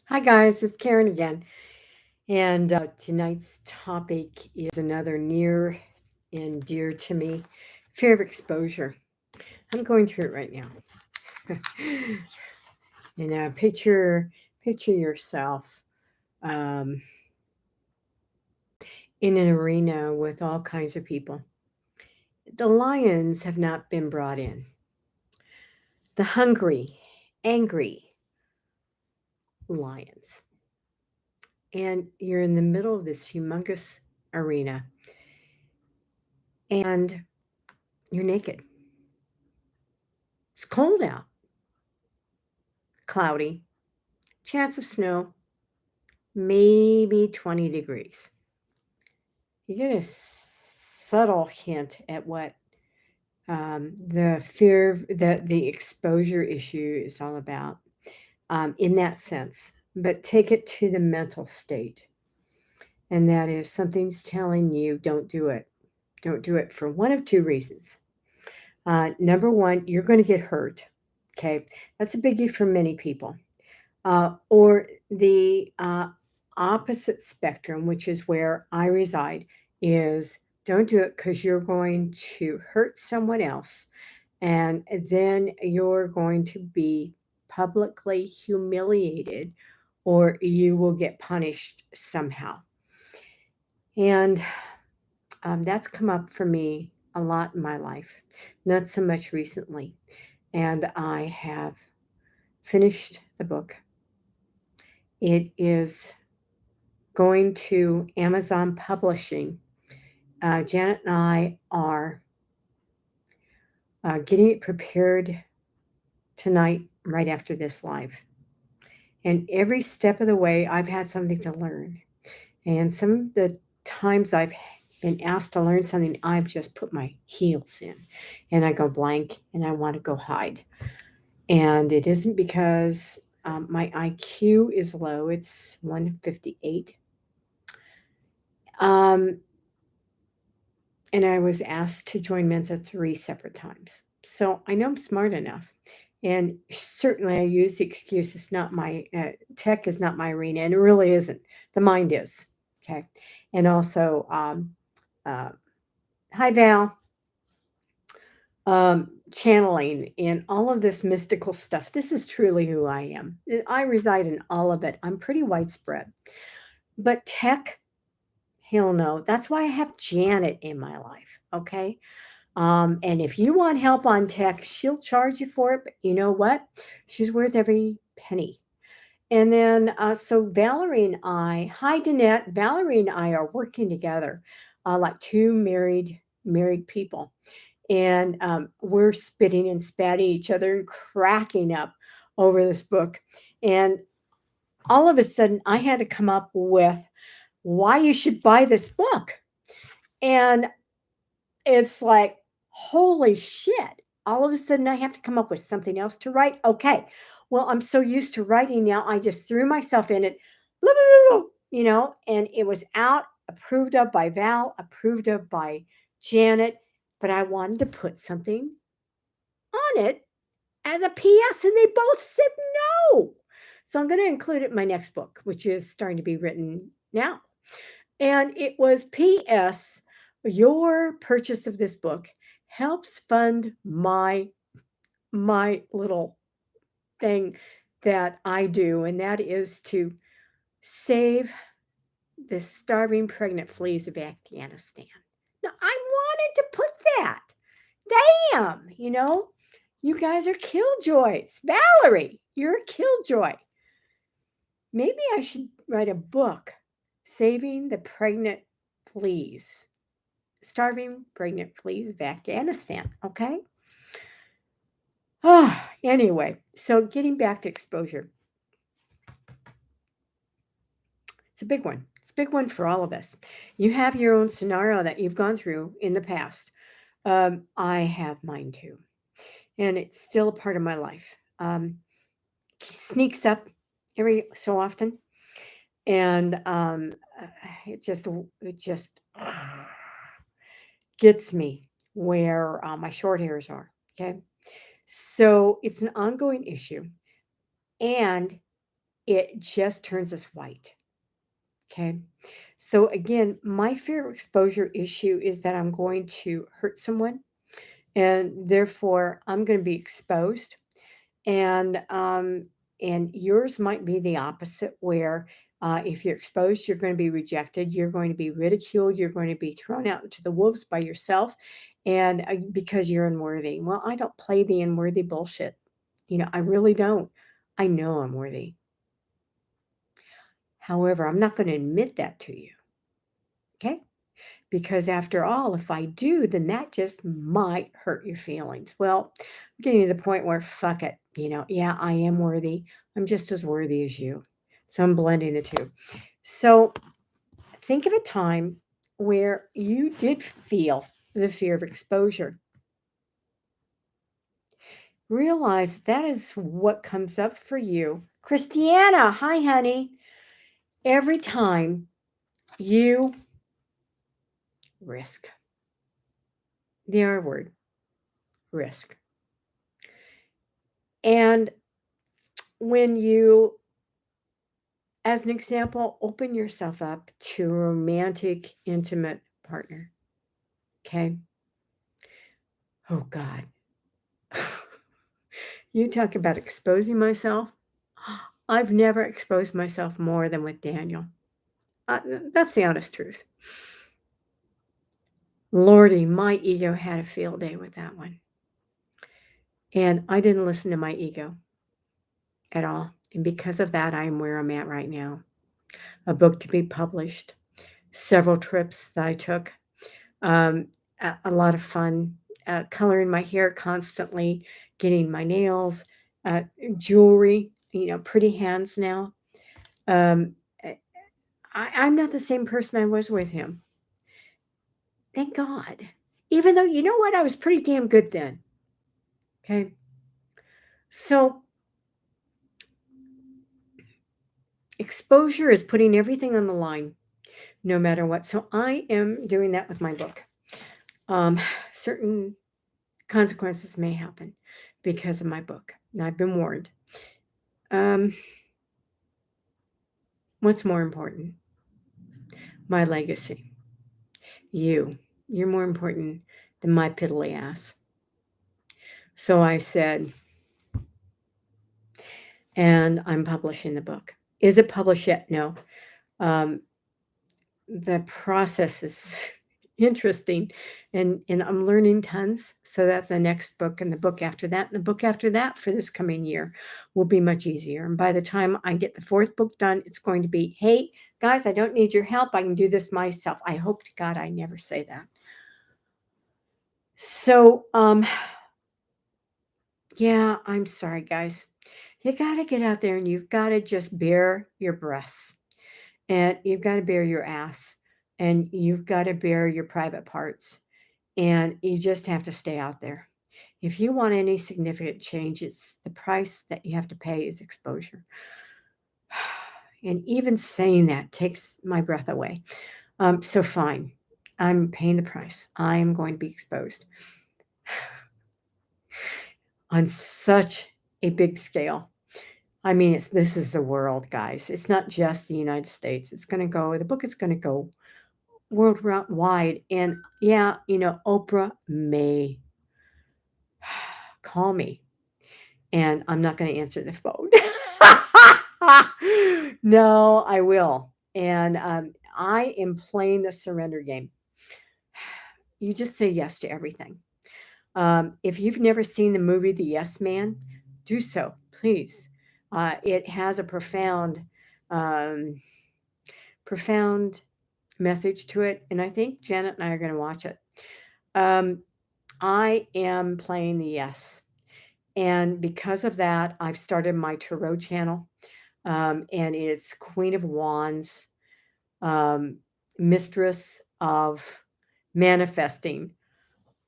Hi, guys, it's Karen again. And tonight's topic is another near and dear to me, fear of exposure. I'm going through it right now. Picture yourself um, in an arena with all kinds of people. The lions have not been brought in. The hungry, angry lions. And you're in the middle of this humongous arena and you're naked. It's cold out, cloudy, chance of snow, maybe 20 degrees. You get a subtle hint at what the fear, the exposure issue is all about in that sense. But take it to the mental state. And that is something's telling you don't do it. Don't do it for one of two reasons. Number one, you're going to get hurt. Okay. That's a biggie for many people. Or the opposite spectrum, which is where I reside, is don't do it because you're going to hurt someone else. And then you're going to be publicly humiliated or you will get punished somehow. And that's come up for me a lot in my life, not so much recently. And I have finished the book. It is going to Amazon Publishing. Janet and I are getting it prepared tonight, right after this live. And every step of the way, I've had something to learn. And some of the times I've been asked to learn something, I've just put my heels in and I go blank and I want to go hide. And it isn't because my IQ is low, it's 158. Um, and I was asked to join Mensa 3 separate times. So I know I'm smart enough. And certainly I use the excuse it's not my tech is not my arena, and it really isn't. The mind is. Okay. And also, uh, hi, Val, channeling and all of this mystical stuff. This is truly who I am. I reside in all of it. I'm pretty widespread. But tech, hell no. That's why I have Janet in my life. Okay. And if you want help on tech, she'll charge you for it. But you know what? She's worth every penny. And then, so Valerie and I, hi Danette, Valerie and I are working together, like two married people, and we're spitting and spatting each other and cracking up over this book. And all of a sudden, I had to come up with why you should buy this book. And it's like, holy shit. All of a sudden, I have to come up with something else to write. Okay. Well, I'm so used to writing now, I just threw myself in it, blah, blah, blah, blah, and it was out, approved of by Val, approved of by Janet. But I wanted to put something on it as a PS, and they both said no. So I'm going to include it in my next book, which is starting to be written now. And it was PS, your purchase of this book helps fund my little thing that I do, and that is to save the starving pregnant fleas of Afghanistan. Now, I wanted to put that. Damn, you guys are killjoys. Valerie, you're a killjoy. Maybe I should write a book saving the pregnant fleas, starving pregnant fleas of Afghanistan. Okay. Anyway, so getting back to exposure, it's a big one. It's a big one for all of us. You have your own scenario that you've gone through in the past. I have mine too, and it's still a part of my life. Sneaks up every so often, and it just gets me where my short hairs are. Okay, so it's an ongoing issue, and it just turns us white. Okay. So, again, my fear of exposure issue is that I'm going to hurt someone and therefore I'm going to be exposed. And yours might be the opposite, where if you're exposed, you're going to be rejected, you're going to be ridiculed, you're going to be thrown out into the wolves by yourself, and because you're unworthy. Well, I don't play the unworthy bullshit. I really don't. I know I'm worthy. However, I'm not going to admit that to you. Okay. Because after all, if I do, then that just might hurt your feelings. Well, I'm getting to the point where fuck it. Yeah, I am worthy. I'm just as worthy as you. So I'm blending the two. So think of a time where you did feel the fear of exposure. Realize that is what comes up for you. Christiana, hi, honey. Every time you risk, the R word, risk. And when you, as an example, open yourself up to a romantic, intimate partner. Okay. Oh, God. You talk about exposing myself. I've never exposed myself more than with Daniel. Uh, that's the honest truth. Lordy, my ego had a field day with that one. And I didn't listen to my ego at all. And because of that, I am where I'm at right now. A book to be published, several trips that I took, a lot of fun, coloring my hair constantly, getting my nails, uh, jewelry, pretty hands now. Um, I, I'm not the same person I was with him. Thank God. Even though, you know what? I was pretty damn good then. Okay. So exposure is putting everything on the line, no matter what. So I am doing that with my book. Certain consequences may happen because of my book. And I've been warned. Um, what's more important? My legacy. You. You're more important than my piddly ass. So I said, and I'm publishing the book. Is it published yet? No. Um, the process is interesting, and I'm learning tons, so that the next book and the book after that and the book after that for this coming year will be much easier. And by the time I get the fourth book done, it's going to be, hey guys, I don't need your help, I can do this myself. I hope to God I never say that. So yeah, I'm sorry guys, you got to get out there and you've got to just bear your breasts, and you've got to bear your ass, and you've got to bear your private parts. And you just have to stay out there. If you want any significant change, it's the price that you have to pay is exposure. And even saying that takes my breath away. So fine, I'm paying the price. I am going to be exposed on such a big scale. I mean, this is the world, guys. It's not just the United States. It's going to go, the book is going to go worldwide. And yeah, Oprah may call me, and I'm not going to answer the phone. No, I will. And I am playing the surrender game. You just say yes to everything. If you've never seen the movie The Yes Man, do so, please. It has a um, profound message to it, and I think Janet and I are going to watch it. Um, I am playing the yes. And because of that, I've started my tarot channel, and it's Queen of Wands, um, Mistress of Manifesting.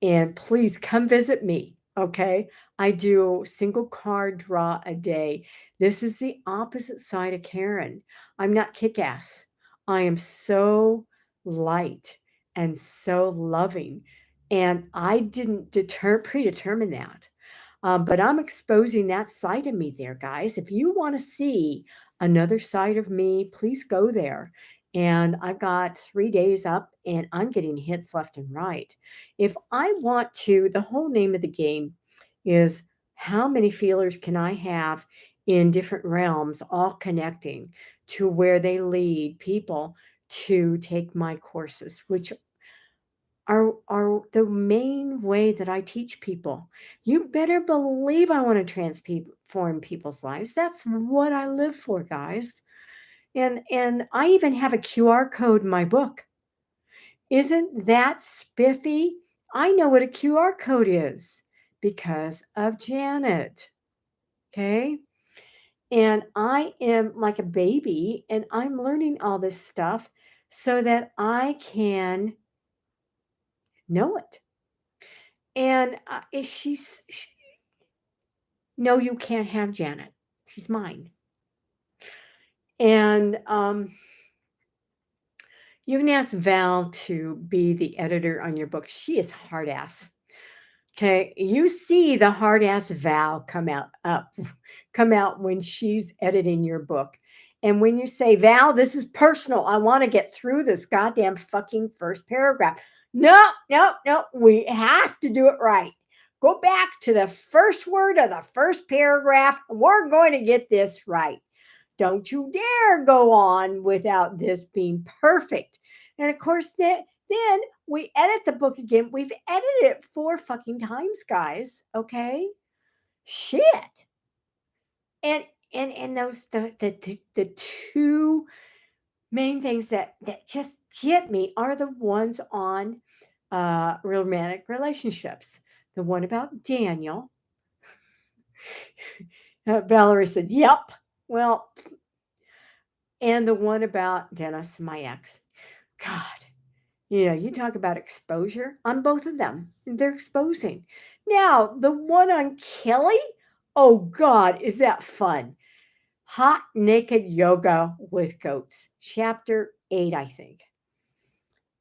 And please come visit me. Okay. I do single card draw a day. This is the opposite side of Karen. I'm not kick ass. I am so light and so loving. And I didn't predetermine that. But I'm exposing that side of me there, guys. If you want to see another side of me, please go there. And I've got 3 days up and I'm getting hits left and right. If I want to, the whole name of the game is how many feelers can I have in different realms, all connecting to where they lead people to take my courses, which are the main way that I teach people. You better believe I want to transform people's lives. That's what I live for, guys. And I even have a QR code in my book. Isn't that spiffy? I know what a QR code is because of Janet. Okay? And I am like a baby and I'm learning all this stuff so that I can know it. And no, you can't have Janet. She's mine. And you can ask Val to be the editor on your book. She is hard ass. Okay, you see the hard ass Val come out when she's editing your book. And when you say, Val, this is personal. I want to get through this goddamn fucking first paragraph. No, no, no. We have to do it right. Go back to the first word of the first paragraph. We're going to get this right. Don't you dare go on without this being perfect. And of course, then we edit the book again. We've edited it 4 fucking times, guys. Okay, shit. And and those the two main things that just get me are the ones on romantic relationships. The one about Daniel. Valerie said, "Yep." Well, and the one about Dennis, my ex. God, you talk about exposure on both of them. They're exposing. Now, the one on Kelly, oh God, is that fun? Hot naked yoga with goats, chapter 8, I think.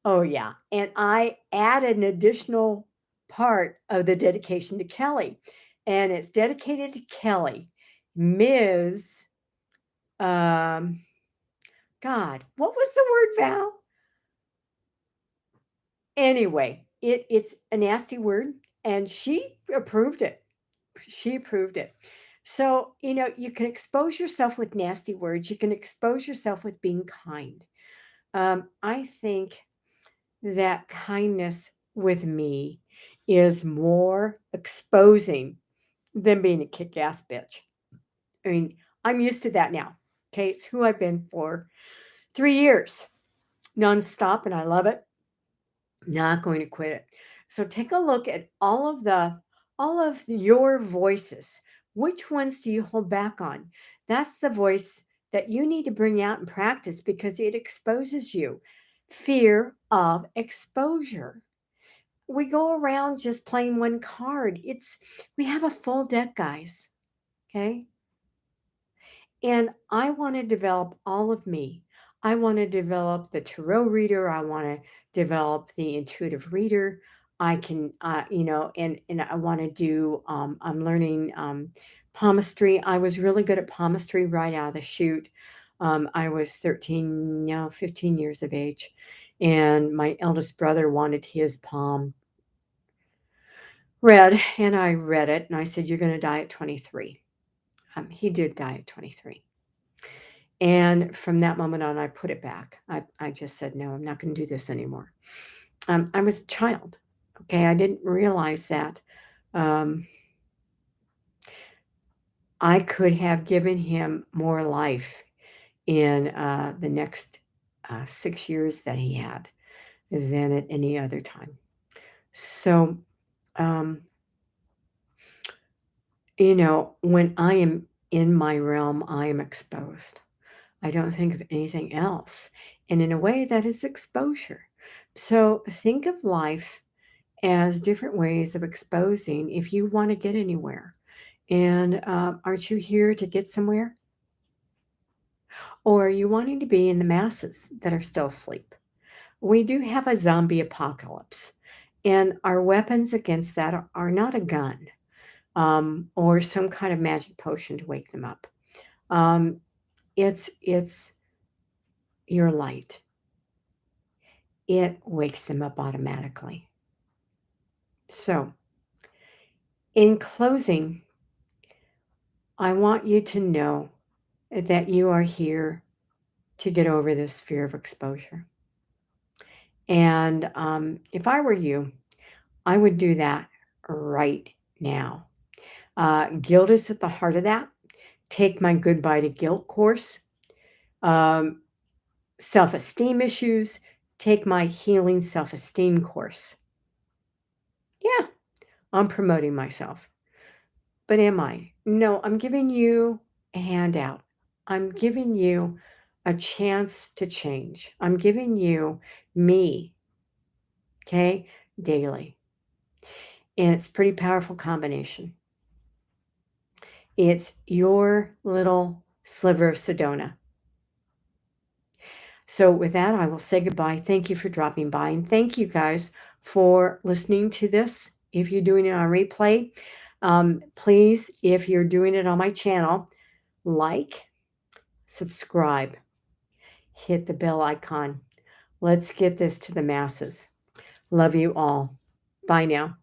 Oh, yeah. And I added an additional part of the dedication to Kelly, and it's dedicated to Kelly, Ms. Um, God, what was the word, Val? Anyway, it's a nasty word, and she approved it. She approved it. So, you can expose yourself with nasty words. You can expose yourself with being kind. I think that kindness with me is more exposing than being a kick ass bitch. I mean, I'm used to that now. Okay. It's who I've been for 3 years nonstop, and I love it. Not going to quit it. So take a look at all of your voices. Which ones do you hold back on? That's the voice that you need to bring out and practice because it exposes you. Fear of exposure. We go around just playing one card. We have a full deck, guys. Okay? And I want to develop all of me. I want to develop the tarot reader. I want to develop the intuitive reader. I can, and I want to do, I'm learning palmistry. I was really good at palmistry right out of the chute. I was 13, 15 years of age. And my eldest brother wanted his palm read. And I read it. And I said, you're going to die at 23. He did die at 23. And from that moment on, I put it back. I just said, no, I'm not going to do this anymore. I was a child. Okay. I didn't realize that I could have given him more life in the next 6 years that he had than at any other time. So, um, when I am in my realm, I am exposed. I don't think of anything else. And in a way, that is exposure. So think of life as different ways of exposing if you want to get anywhere. And aren't you here to get somewhere? Or are you wanting to be in the masses that are still asleep? We do have a zombie apocalypse. And our weapons against that are not a gun or some kind of magic potion to wake them up. Um, It's your light. It wakes them up automatically. So, in closing, I want you to know that you are here to get over this fear of exposure. And if I were you, I would do that right now. Guilt is at the heart of that. Take my Goodbye to Guilt course. Um, Self esteem issues. Take my Healing Self Esteem course. Yeah, I'm promoting myself. But am I? No, I'm giving you a handout. I'm giving you a chance to change. I'm giving you me, okay, daily. And it's a pretty powerful combination. It's your little sliver of Sedona. So, with that, I will say goodbye. Thank you for dropping by. And thank you guys for listening to this. If you're doing it on replay, please, if you're doing it on my channel, like, subscribe, hit the bell icon. Let's get this to the masses. Love you all. Bye now.